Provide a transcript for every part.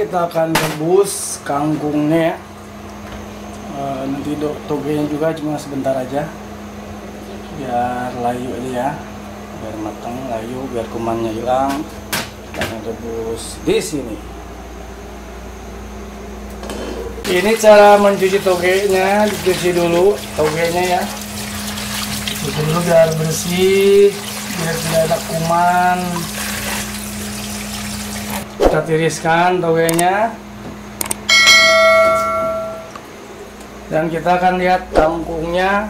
kita akan rebus kangkungnya ya. Nanti togenya juga cuma sebentar aja biar layu aja ya, biar matang layu, biar kumannya hilang. Kita akan rebus di sini. Ini cara mencuci togenya, dicuci dulu togenya ya, dicuci dulu biar bersih, biar tidak ada kuman. Kita tiriskan togenya. Dan kita akan lihat kangkungnya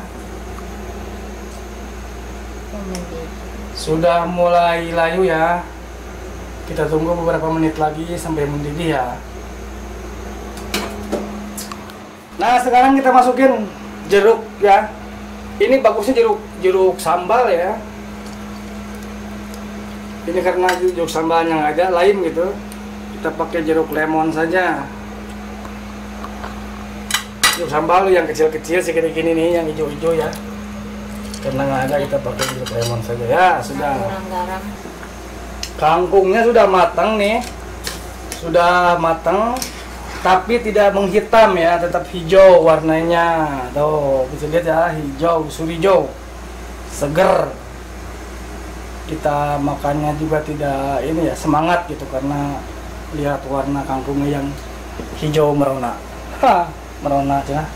sudah mulai layu ya. Kita tunggu beberapa menit lagi sampai mendidih ya. Nah, sekarang kita masukin jeruk ya. Ini bagusnya jeruk sambal ya. Ini karena jeruk sambalnya nggak ada, lain gitu. Kita pakai jeruk lemon saja. Jeruk sambal yang kecil-kecil segini gini nih, yang hijau-hijau ya. Karena nggak ada, kita pakai jeruk lemon saja ya. Sudah. Kangkungnya sudah matang nih, sudah matang, tapi tidak menghitam ya, tetap hijau warnanya. Tuh bisa lihat ya, hijau, surijo, seger. Kita makannya juga tidak ini ya, semangat gitu karena lihat warna kangkungnya yang hijau merona. Merona aja.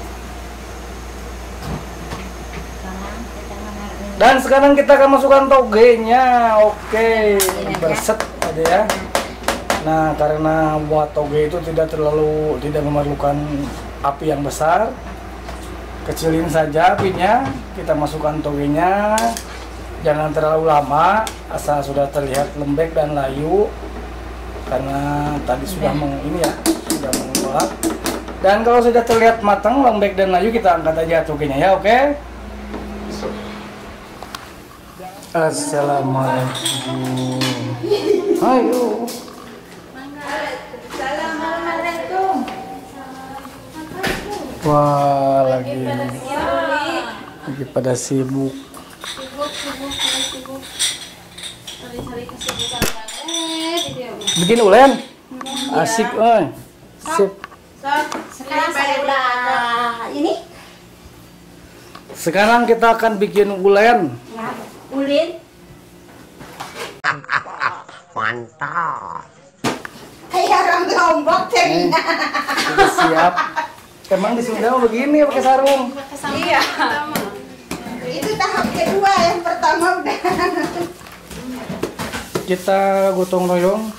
Dan sekarang kita akan masukkan togenya. Oke, berset aja ya. Nah, karena buat toge itu tidak memerlukan api yang besar, kecilin saja apinya. Kita masukkan togenya. Jangan terlalu lama, asal sudah terlihat lembek dan layu. Karena tadi sudah sudah mengembang. Dan kalau sudah terlihat matang, lembek dan layu, kita angkat aja togenya ya, oke? Assalamualaikum. Ayo. Assalamualaikum. Wah, lagi pada sibuk. Bikin ulen. Asik, sip. Sekarang saya udah ini. Sekarang kita akan bikin ulen. Ya, ulin. Mantap. Kayak orang Lombok jadinya. Sudah siap. Emang di Sunda begini pakai sarung. Iya. Itu tahap kedua, yang pertama udah. Kita gotong royong,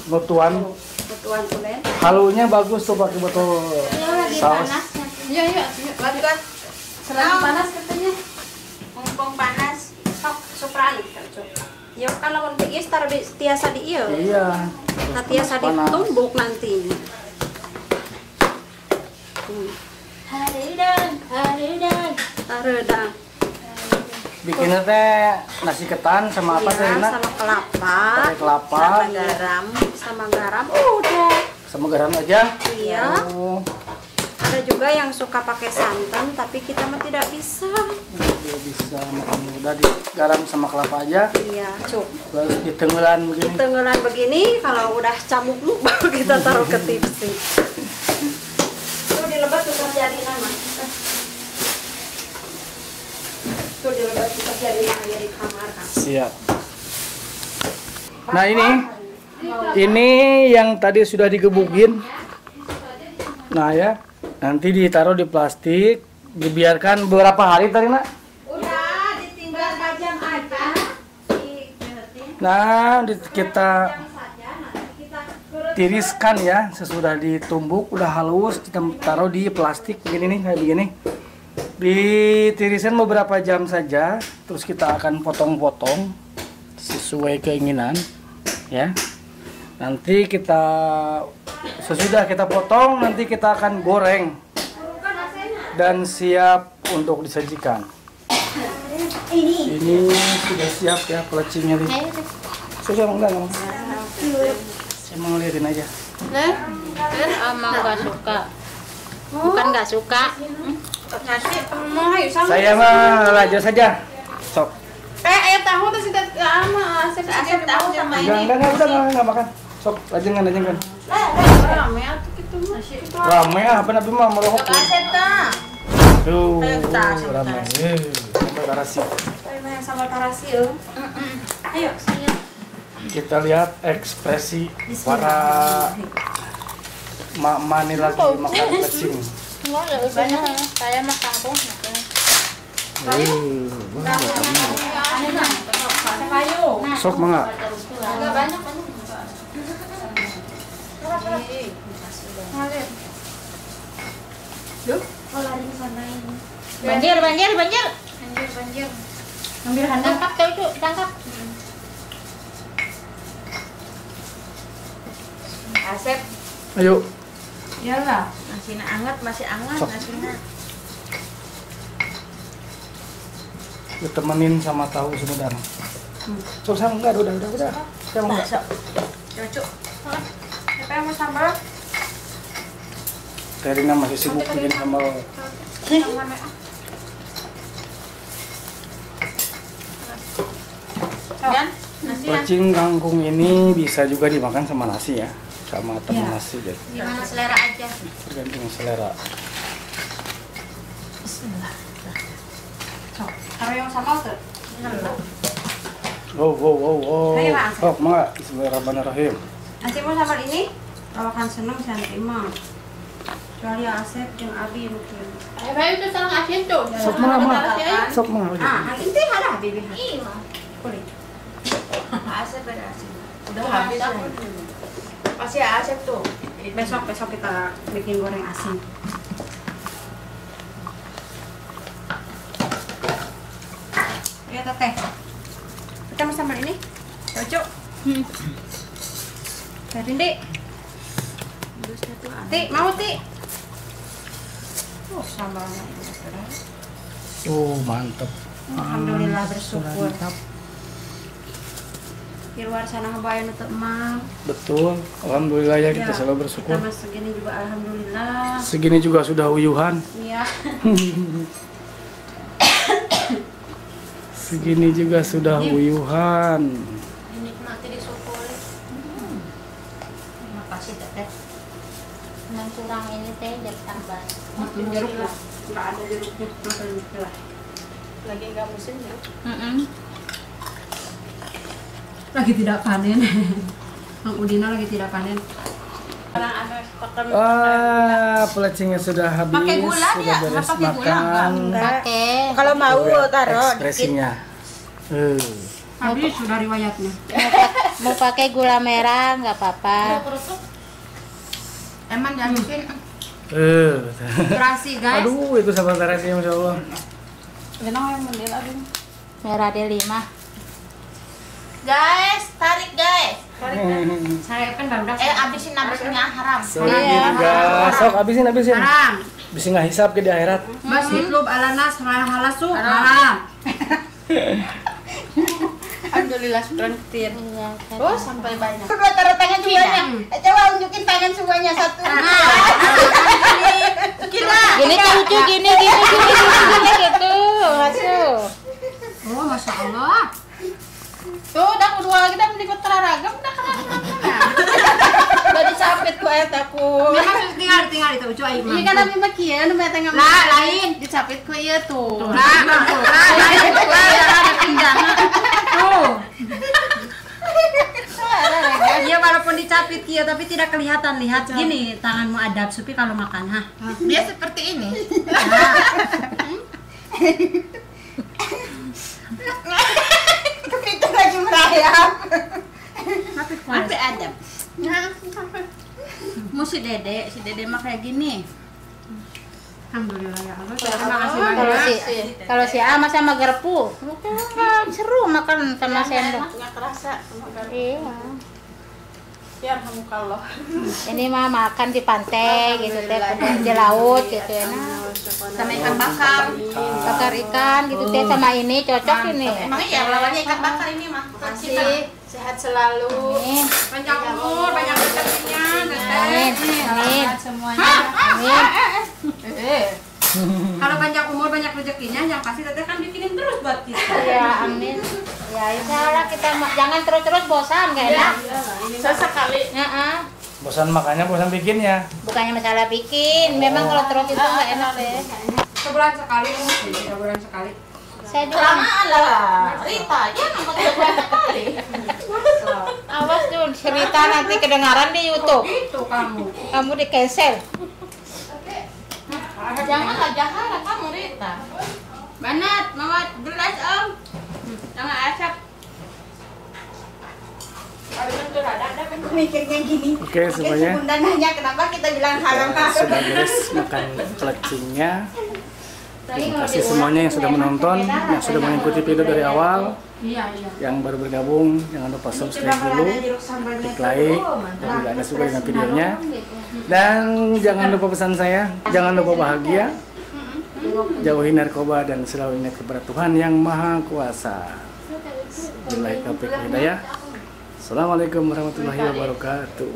nutuan. Ketuan ulen. Halunya bagus tuh pakai botol saus. Iya. Buat. Selalu panas katanya. Mumpung panas, sok suprali kan coba. Ya kalau mau diis taruh di tiasa di iyo. Iya. Nah tiasa ditumbuk nanti. Haridang. Haridang. Bikinnya teh nasi ketan sama apa teh, Rina? Sama kelapa. Pakai kelapa. Sama garam. Udah. Sama garam aja. Iya. Oh. Ada juga yang suka pakai santan, tapi kita mah tidak bisa. Dia bisa makan mudah di garam sama kelapa aja. Iya, cuk. Terus ditenggelan begini. Tenggelan begini, kalau udah camuk lu baru kita taruh ke tipsi. Tuh dilebat tuh jadi nama. Tuh dilebat kita jadi di kamar kan. Siap. Nah ini yang tadi sudah digebukin. Nah ya, nanti ditaruh di plastik, dibiarkan beberapa hari tadi, Nak? Udah, ditinggal pajang aja. Nah, kita tiriskan ya, sesudah ditumbuk, udah halus, kita taruh di plastik begini nih, kayak begini. Ditiriskan beberapa jam saja, terus kita akan potong-potong sesuai keinginan, ya. Nanti sesudah kita potong, nanti kita akan goreng dan siap untuk disajikan. Ini sudah siap ya pelecinya nih. Saya enggak. Saya mau liatin aja. Emang nggak suka. Bukan nggak suka. Saya mah aja saja. Sok. Ayam tahu tuh sudah lama. Asep tahu sama ini. Enggak makan. Sok, lajengan. Rame atuh kitu mah. Rame apa nabi mah merohok. Asep tah. Tuh, Ayo, tas, rame. tas. Sampai tarasi. Ayo main sama tarasi yuk. Ayo, sini. Kita lihat ekspresi para mak ini lagi makan plecing. Enggak ada usahanya. Saya mah kampung. Sok mangga. Enggak banyak. Banjir. Ambil handang. Tangkap tuh, Cuk, tangkap. Asep. Ayo. Iyalah, nasinya anget, masih anget Sok. nasinya. Ditemenin sama tahu Sumedang. Sok sama enggak udah. Saya mau enggak. Cocok. Siapa yang mau sambal? Terina masih sibuk bikin sambal. Kan? Nasi ya? Plecing kangkung ini bisa juga dimakan sama nasi ya, sama teman nasi jadi Gimana selera aja. tergantung selera. Bismillah. Sok. Taruh yang sambal tuh. Wow. Ayo, Mas. Sok mangga. Bismillahirrahmanirrahim. Asep mau sambal ini? Kalau kan seneng saya terima. Kecuali Asep yang Abi mungkin. Ayo itu salah asin tuh. Sok mangga. Sok mangga. Ah, ini ada Bibi. Iya. Boleh. Asep ada Asep. Udah habis. Pasti Asep tuh. Besok kita bikin goreng asin. Ya teteh. Kita mau sambal ini? Cocok. Karin Dik. Ti, mau Ti? Oh, sambalnya ini sudah. Oh, mantap. Alhamdulillah bersyukur. Mantap. Di luar sana ngebayar untuk emak. Betul. Alhamdulillah ya kita Ya, selalu bersyukur. Kita mas segini juga alhamdulillah. Segini juga sudah uyuhan. Iya. Segini juga sudah uyuhan. Dinikmati disyukuri. Terima kasih teteh. Yang kurang ini teh jadi tambah. Makin jeruk lah. Enggak ada jeruknya. Makan lah. Lagi enggak musim ya. Lagi tidak panen. Mang Udina lagi tidak panen. Pelecingnya sudah habis. Pakai gula sudah dia? beres Nggak pakai gula? makan. Pakai. Kalau mau taruh Ekspresinya. Habis sudah riwayatnya. Mau pakai gula merah nggak apa-apa. Emang dihabisin terasi guys. Aduh, itu sambal terasi Masya Allah. Genong yang mendel aduh. Merah D5. guys, tarik guys. Saya kan baru Abisin haram. Sorry juga. Sok habisin. haram. Bisa nggak hisap ke di akhirat. Bas hitlub alana seraya halasu haram. Alhamdulillah syukur ketir. Iya, kan. Oh, sampai banyak. Coba taruh tangan semuanya. Coba unjukin tangan semuanya satu. Gila. Gini tuh lucu, gini gitu. Masuk. Oh, Masya Allah. Tuh, udah kedua kita menikut teraragam udah kena. Udah dicapit ku ayat aku. Memang tinggal itu ucu aing mah. Iya kan abi mah kieu nu tengah. Lah, lain. Dicapit ku ieu tuh. Lah, lain. Ada pindah. Tuh. Iya walaupun dicapit kia tapi tidak kelihatan. Lihat gini tanganmu adab Supi kalau makan ha. Dia seperti ini. Itu lagi merayap. Tapi adab. si Dede mah kayak gini. Alhamdulillah ya Allah. Terima kasih Kalau si Ama sama Gerpu, kan seru makan sama sendok. Nggak kerasa. Iya. Ya alhamdulillah. Ini mah makan di pantai gitu teh, di laut gitu ya. Nah, Sama ikan bakar. bakar ikan gitu teh sama ini cocok ini. Emang iya lawannya ikan bakar ini mah. Kasih. Sehat selalu. Nih, Panjang umur, banyak rezekinya, amin, amin, Semuanya. amin. Kalau panjang umur banyak rezekinya, yang pasti Teteh kan bikinin terus buat kita. Ya amin. Ya insya Allah kita jangan terus-terus bosan nggak enak. Sesekali. Ya, Bosan makannya, bosan bikinnya. Bukannya masalah bikin, memang kalau terus itu nggak enak deh. Sebulan sekali mungkin, sebulan sekali. Saya juga. Kelamaan lah. Rita jangan pakai bulan sekali. Awas tuh cerita nanti kedengaran di YouTube. Itu kamu. Kamu di cancel. Janganlah jahat kamu Rita. Banat, mama gelas om. Sama asap. Mikirnya gini. Oke, semuanya Bunda nanya kenapa kita bilang haram-haram. sudah beres makan kelacingnya. Terima kasih semuanya yang sudah menonton, yang sudah mengikuti video dari awal. Iya. Yang baru bergabung, jangan lupa subscribe dulu, klik like, apabila Anda suka dengan videonya. Dan jangan lupa pesan saya, jangan lupa bahagia, jauhi narkoba dan selalu ingat kepada Tuhan yang Maha Kuasa. Billahi taufiq wal hidayah. Assalamualaikum warahmatullahi wabarakatuh.